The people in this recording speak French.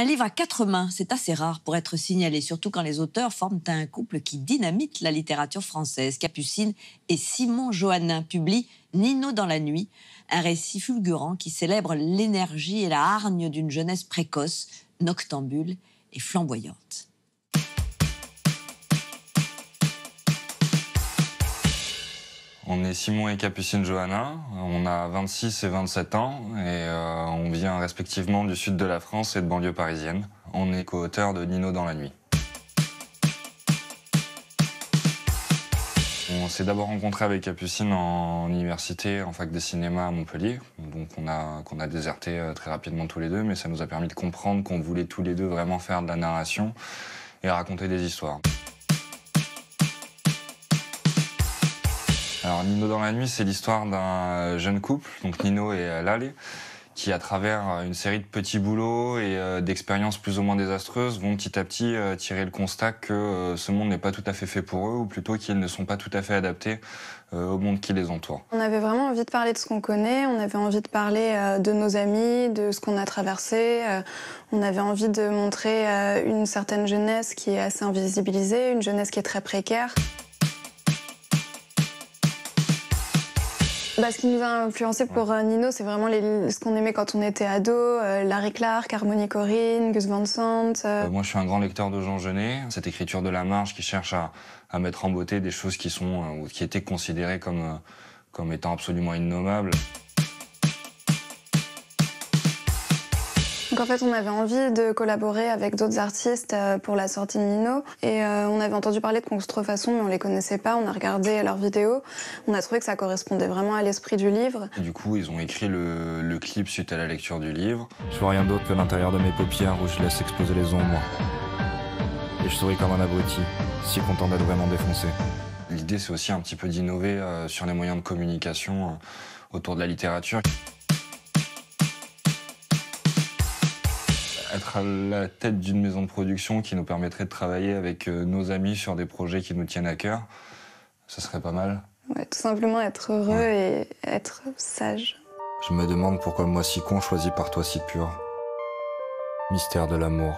Un livre à 4 mains, c'est assez rare pour être signalé, surtout quand les auteurs forment un couple qui dynamite la littérature française. Capucine et Simon Johannin publient Nino dans la nuit, un récit fulgurant qui célèbre l'énergie et la hargne d'une jeunesse précoce, noctambule et flamboyante. On est Simon et Capucine Johannin, on a 26 et 27 ans et on vient respectivement du sud de la France et de banlieue parisienne. On est co-auteurs de Nino dans la nuit. On s'est d'abord rencontré avec Capucine en université, en fac de cinéma à Montpellier. Donc qu'on a déserté très rapidement tous les deux, mais ça nous a permis de comprendre qu'on voulait tous les deux vraiment faire de la narration et raconter des histoires. Alors Nino dans la nuit, c'est l'histoire d'un jeune couple, donc Nino et Lale, qui à travers une série de petits boulots et d'expériences plus ou moins désastreuses vont petit à petit tirer le constat que ce monde n'est pas tout à fait fait pour eux, ou plutôt qu'ils ne sont pas tout à fait adaptés au monde qui les entoure. On avait vraiment envie de parler de ce qu'on connaît, on avait envie de parler de nos amis, de ce qu'on a traversé. On avait envie de montrer une certaine jeunesse qui est assez invisibilisée, une jeunesse qui est très précaire. Ce qui nous a influencé pour Nino, c'est vraiment ce qu'on aimait quand on était ado, Larry Clark, Harmony Korine, Gus Van Sant. Moi, je suis un grand lecteur de Jean Genet, cette écriture de la marge qui cherche à mettre en beauté des choses qui étaient considérées comme étant absolument innommables. Donc en fait, on avait envie de collaborer avec d'autres artistes pour la sortie de Nino. Et on avait entendu parler de Contrefaçon, mais on les connaissait pas. On a regardé leurs vidéos. On a trouvé que ça correspondait vraiment à l'esprit du livre. Et du coup, ils ont écrit le clip suite à la lecture du livre. Je vois rien d'autre que l'intérieur de mes paupières où je laisse exploser les ombres. Et je souris comme un abruti, si content d'être vraiment défoncé. L'idée, c'est aussi un petit peu d'innover sur les moyens de communication autour de la littérature. Être à la tête d'une maison de production qui nous permettrait de travailler avec nos amis sur des projets qui nous tiennent à cœur, ça serait pas mal. Ouais, tout simplement être heureux et être sage. Je me demande pourquoi moi si con choisi par toi si pur. Mystère de l'amour.